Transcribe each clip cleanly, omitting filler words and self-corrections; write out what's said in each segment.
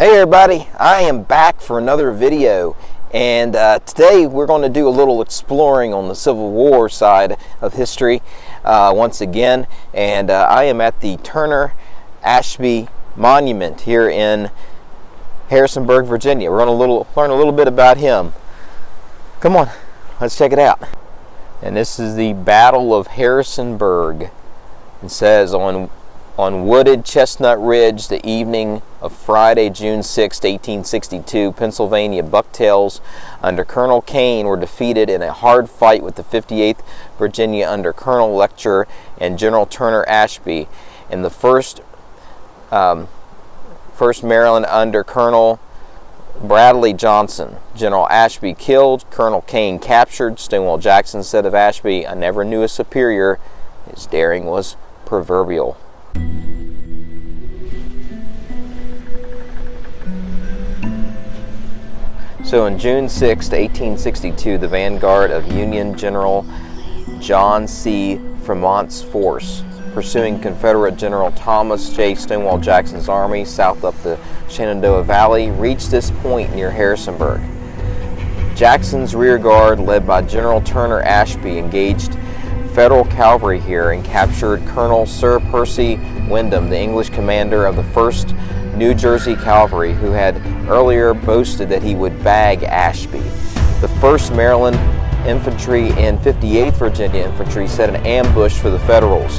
Hey everybody, I am back for another video, and today we're going to do a little exploring on the Civil War side of history once again, and I am at the Turner Ashby Monument here in Harrisonburg, Virginia. We're going to learn a little bit about him. Come on, let's check it out. And this is the Battle of Harrisonburg. It says on wooded Chestnut Ridge, the evening of Friday, June 6, 1862, Pennsylvania bucktails under Colonel Kane were defeated in a hard fight with the 58th Virginia under Colonel Letcher and General Turner Ashby, and the 1st Maryland under Colonel Bradley Johnson. General Ashby killed, Colonel Kane captured. Stonewall Jackson said of Ashby, "I never knew a superior. His daring was proverbial." So on June 6, 1862, the vanguard of Union General John C. Fremont's force, pursuing Confederate General Thomas J. Stonewall Jackson's army south up the Shenandoah Valley, reached this point near Harrisonburg. Jackson's rear guard, led by General Turner Ashby, engaged Federal cavalry here and captured Colonel Sir Percy Wyndham, the English commander of the 1st New Jersey Cavalry, who had earlier boasted that he would bag Ashby. The 1st Maryland Infantry and 58th Virginia Infantry set an ambush for the Federals.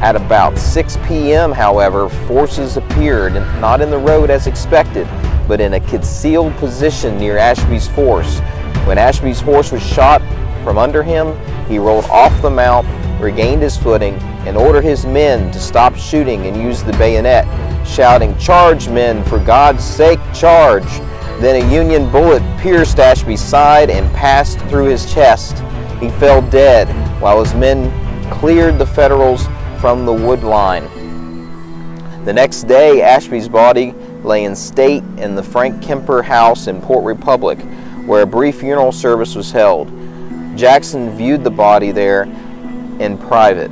At about 6 p.m., however, forces appeared, not in the road as expected, but in a concealed position near Ashby's force. When Ashby's horse was shot from under him, he rolled off the mount, regained his footing, and ordered his men to stop shooting and use the bayonet, shouting, "Charge, men, for God's sake, charge!" Then a Union bullet pierced Ashby's side and passed through his chest. He fell dead while his men cleared the Federals from the wood line. The next day, Ashby's body lay in state in the Frank Kemper House in Port Republic, where a brief funeral service was held. Jackson viewed the body there in private.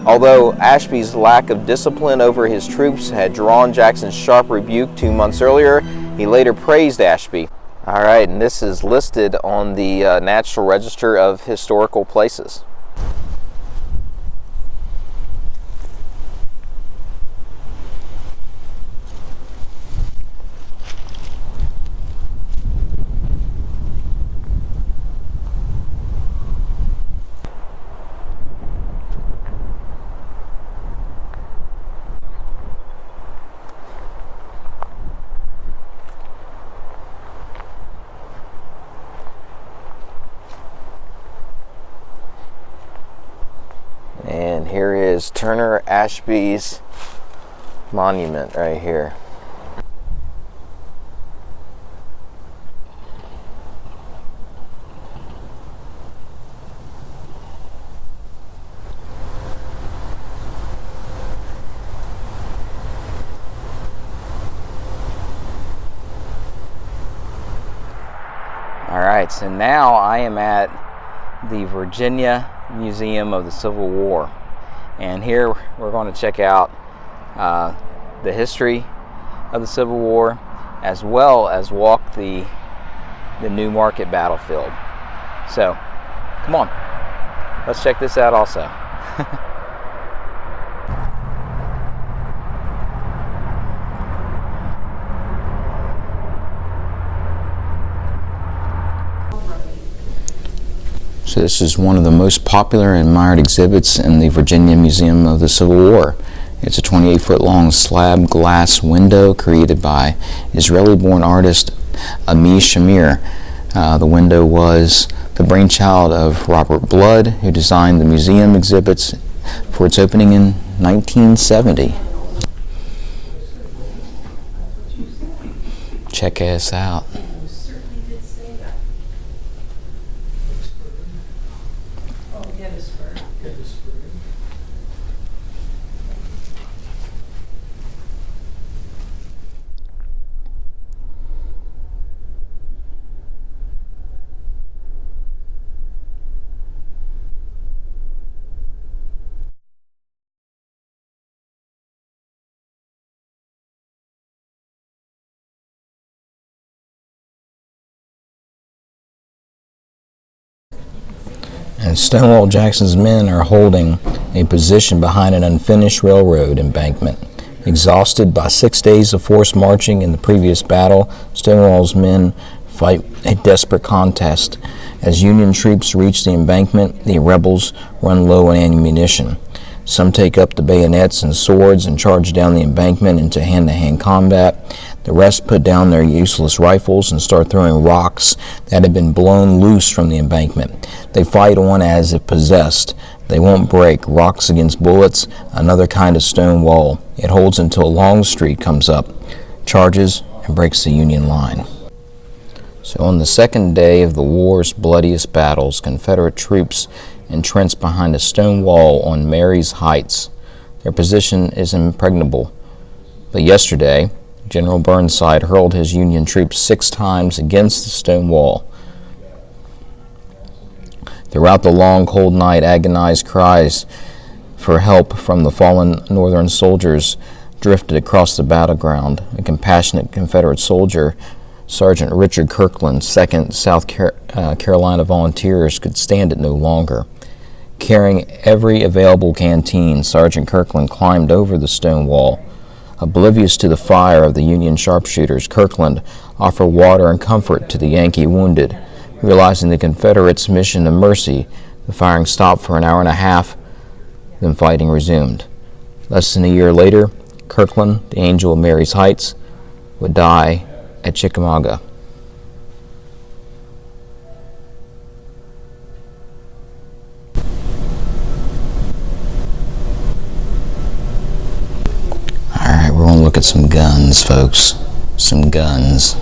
Although Ashby's lack of discipline over his troops had drawn Jackson's sharp rebuke 2 months earlier, he later praised Ashby. All right, and this is listed on the National Register of Historical Places. And here is Turner Ashby's monument right here. All right, so now I am at the Virginia Museum of the Civil War, and here we're going to check out the history of the Civil War, as well as walk the New Market battlefield. So come on, let's check this out also. So this is one of the most popular and admired exhibits in the Virginia Museum of the Civil War. It's a 28-foot long slab glass window created by Israeli-born artist Ami Shamir. The window was the brainchild of Robert Blood, who designed the museum exhibits for its opening in 1970. Check us out. And Stonewall Jackson's men are holding a position behind an unfinished railroad embankment. Exhausted by 6 days of forced marching in the previous battle, Stonewall's men fight a desperate contest. As Union troops reach the embankment, the rebels run low on ammunition. Some take up the bayonets and swords and charge down the embankment into hand-to-hand combat. The rest put down their useless rifles and start throwing rocks that had been blown loose from the embankment. They fight on as if possessed. They won't break. Rocks against bullets, another kind of stone wall. It holds until Longstreet comes up, charges, and breaks the Union line. So on the second day of the war's bloodiest battles, Confederate troops entrenched behind a stone wall on Marye's Heights. Their position is impregnable. But yesterday, General Burnside hurled his Union troops 6 times against the stone wall. Throughout the long, cold night, agonized cries for help from the fallen Northern soldiers drifted across the battleground. A compassionate Confederate soldier, Sergeant Richard Kirkland, 2nd South Carolina Volunteers, could stand it no longer. Carrying every available canteen, Sergeant Kirkland climbed over the stone wall. Oblivious to the fire of the Union sharpshooters, Kirkland offered water and comfort to the Yankee wounded. Realizing the Confederates' mission of mercy, the firing stopped for an hour and a half, then fighting resumed. Less than a year later, Kirkland, the angel of Marye's Heights, would die at Chickamauga. Alright, we're going to look at some guns, folks. Some guns.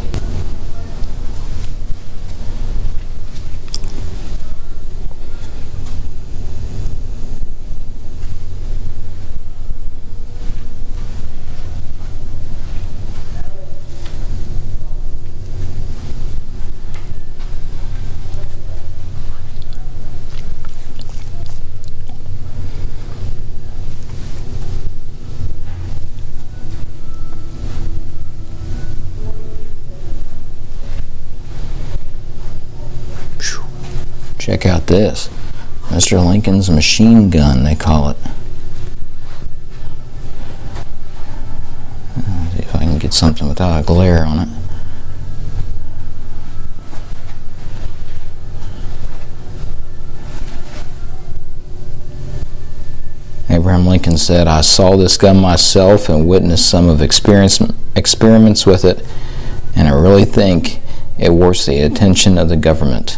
Check out this. Mr. Lincoln's machine gun, they call it. Let's see if I can get something without a glare on it. Abraham Lincoln said, "I saw this gun myself and witnessed some of experiments with it, and I really think it warrants the attention of the government."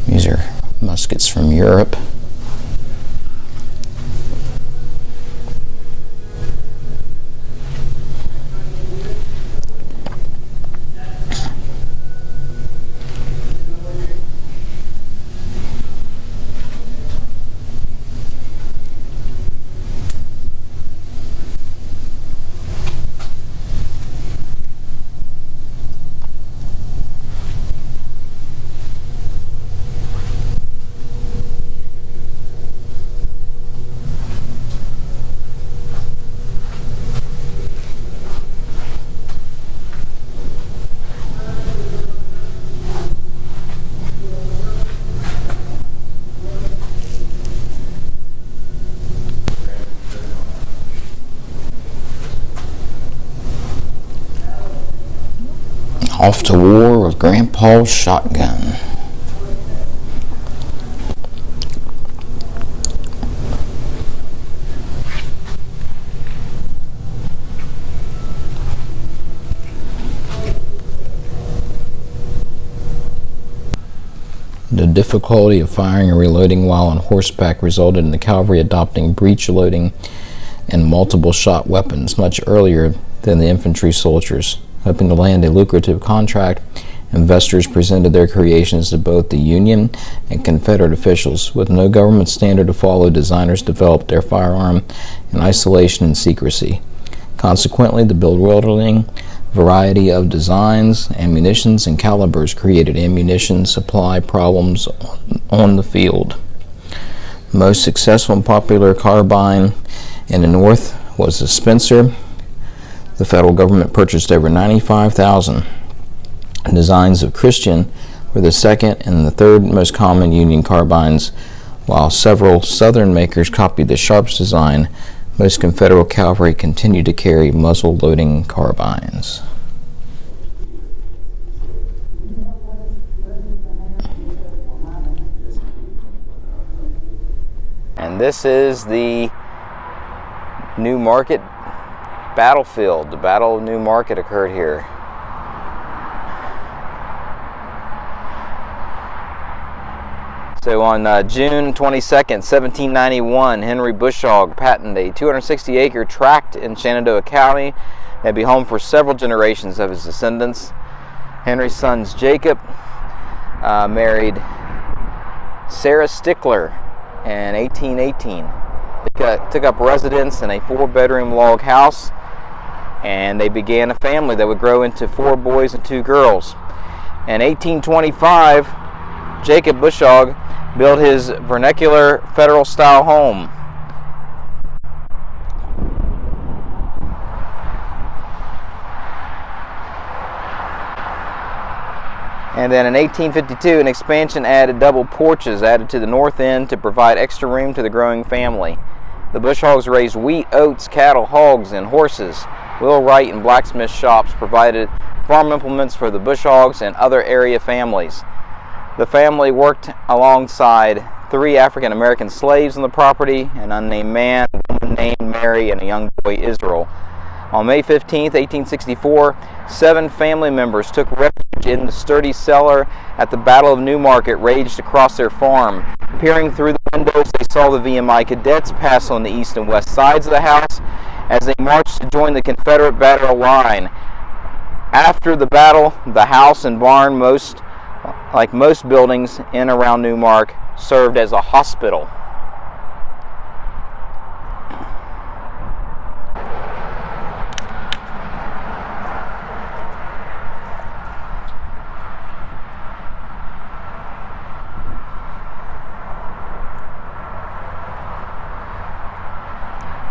These are muskets from Europe. Off to war with Grandpa's shotgun. The difficulty of firing and reloading while on horseback resulted in the cavalry adopting breech loading and multiple shot weapons much earlier than the infantry soldiers. Hoping to land a lucrative contract, investors presented their creations to both the Union and Confederate officials. With no government standard to follow, designers developed their firearm in isolation and secrecy. Consequently, the bewildering variety of designs, ammunitions, and calibers created ammunition supply problems on the field. The most successful and popular carbine in the North was the Spencer The federal government purchased over 95,000 designs of Christian, were the second and the third most common Union carbines, while several Southern makers copied the Sharps design. Most Confederate cavalry continued to carry muzzle-loading carbines. And this is the New Market battlefield. The Battle of New Market occurred here. So on June 22nd, 1791, Henry Bushog patented a 260-acre tract in Shenandoah County that'd be home for several generations of his descendants. Henry's sons Jacob married Sarah Stickler in 1818. They took up residence in a 4-bedroom log house, and they began a family that would grow into 4 boys and 2 girls. In 1825, Jacob Bushog built his vernacular Federal-style home. And then in 1852, an expansion added double porches added to the north end to provide extra room to the growing family. The Bushogs raised wheat, oats, cattle, hogs, and horses. Wheelwright and blacksmith shops provided farm implements for the Bushogs and other area families. The family worked alongside 3 African-American slaves on the property, an unnamed man, a woman named Mary, and a young boy, Israel. On May 15, 1864, 7 family members took refuge in the sturdy cellar at the Battle of New Market raged across their farm. Peering through the windows, they saw the VMI cadets pass on the east and west sides of the house as they marched to join the Confederate battle line. After the battle, the house and barn, like most buildings in and around Newmark, served as a hospital.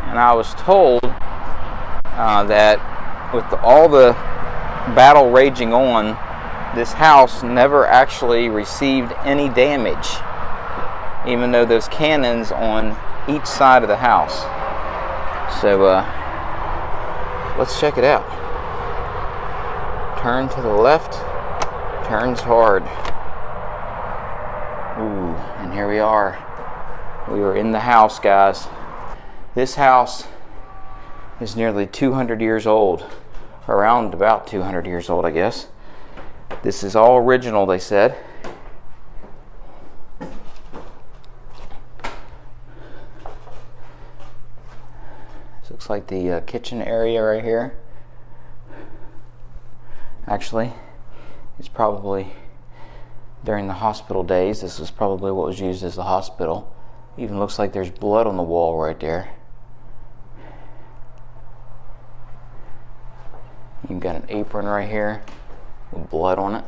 And I was told that with all the battle raging on, this house never actually received any damage, even though there's cannons on each side of the house. So let's check it out. Turn to the left, turns hard. Ooh, and here we are. We are in the house, guys. This house is nearly 200 years old, around about 200 years old, I guess. This is all original, they said. This looks like the kitchen area right here. Actually, it's probably during the hospital days. This is probably what was used as the hospital. Even looks like there's blood on the wall right there. You've got an apron right here with blood on it.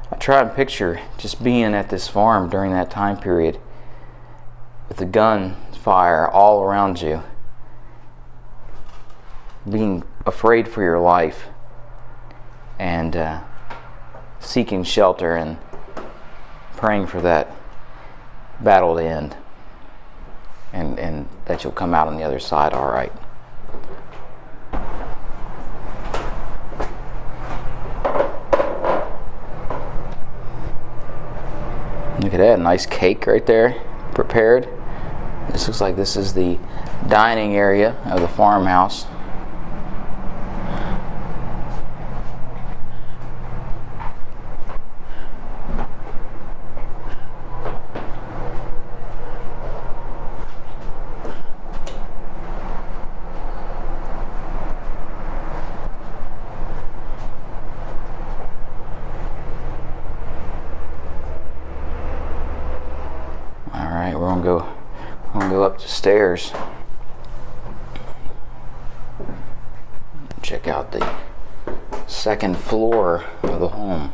I try and picture just being at this farm during that time period with the gun fire all around you, being afraid for your life and seeking shelter and praying for that battle to end. And that you'll come out on the other side all right. Look at that, nice cake right there, prepared. This looks like this is the dining area of the farmhouse. We're gonna go up the stairs. Check out the second floor of the home.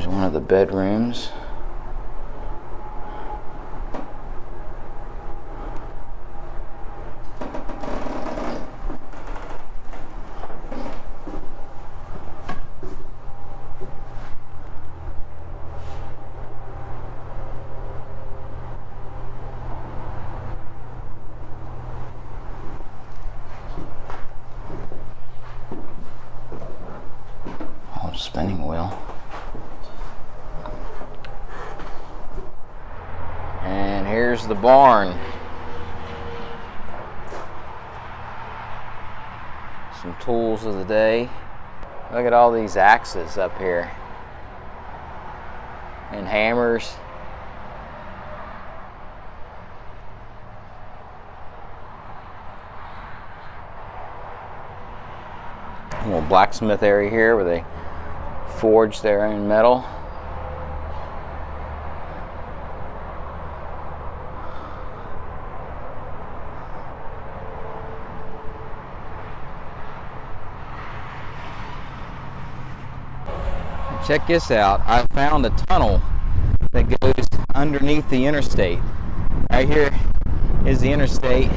Here's one of the bedrooms. Spinning wheel. And here's the barn. Some tools of the day. Look at all these axes up here. And hammers. A little blacksmith area here where they forge their own metal. Check this out. I found a tunnel that goes underneath the interstate. Right here is the interstate.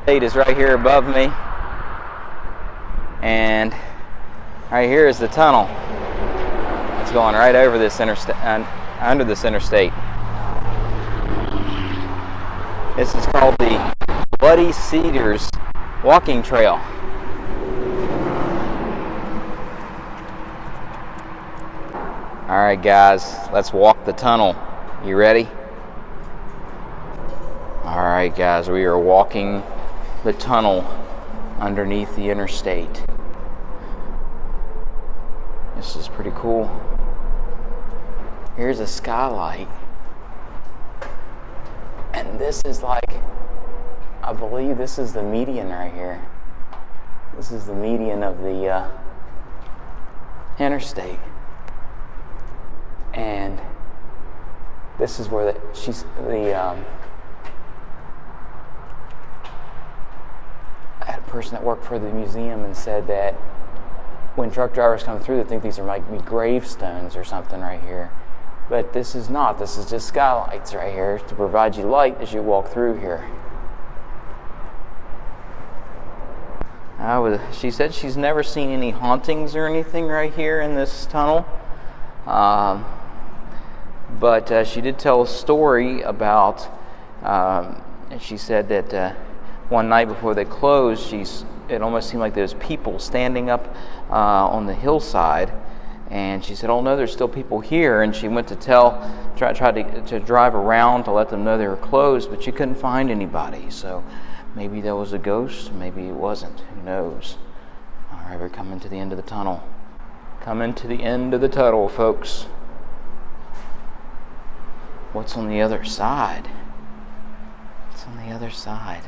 It is right here above me. And right here is the tunnel. It's going right over this interstate, under this interstate. This is called the Bloody Cedars Walking Trail. All right, guys, let's walk the tunnel. You ready? All right, guys, we are walking the tunnel underneath the interstate. This is pretty cool. Here's a skylight. And this is like, I believe this is the median right here. This is the median of the interstate. And this is where I had a person that worked for the museum and said that when truck drivers come through, they think these might be gravestones or something right here. But this is not. This is just skylights right here to provide you light as you walk through here. She said she's never seen any hauntings or anything right here in this tunnel. But she did tell a story about, and she said that one night before they closed, it almost seemed like there was people standing up on the hillside, and she said, "Oh no, there's still people here." And she went to try to drive around to let them know they were closed, but she couldn't find anybody. So maybe there was a ghost, maybe it wasn't. Who knows? All right, we're coming to the end of the tunnel. Coming to the end of the tunnel, folks. What's on the other side? What's on the other side?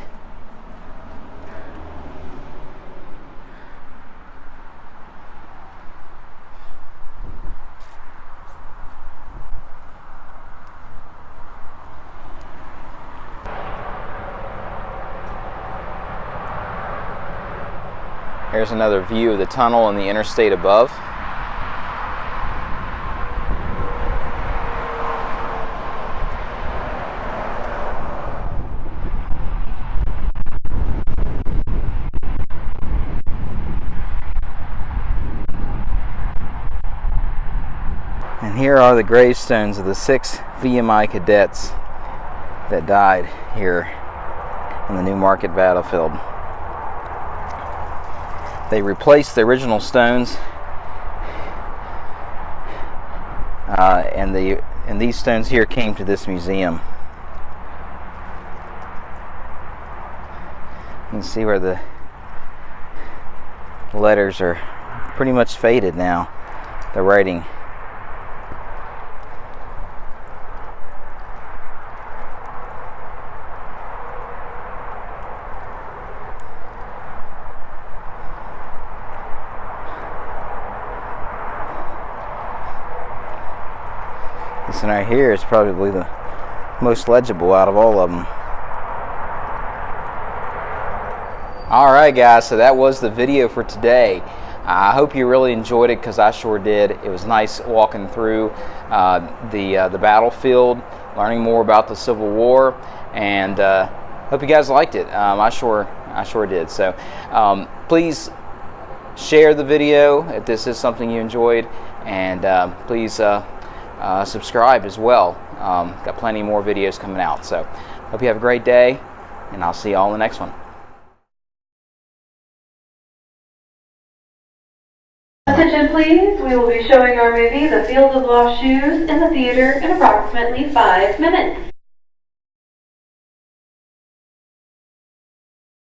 Here's another view of the tunnel and the interstate above. And here are the gravestones of the 6 VMI cadets that died here on the New Market battlefield. They replaced the original stones, and these stones here came to this museum. You can see where the letters are pretty much faded now, the writing. This one right here is probably the most legible out of all of them. Alright guys, so that was the video for today. I hope you really enjoyed it, because I sure did. It was nice walking through the battlefield, learning more about the Civil War, and hope you guys liked it. I sure did. So please share the video if this is something you enjoyed, and please subscribe as well. Got plenty more videos coming out. So hope you have a great day, and I'll see you all in the next one. Attention please, we will be showing our movie The Field of Lost Shoes in the theater in approximately 5 minutes.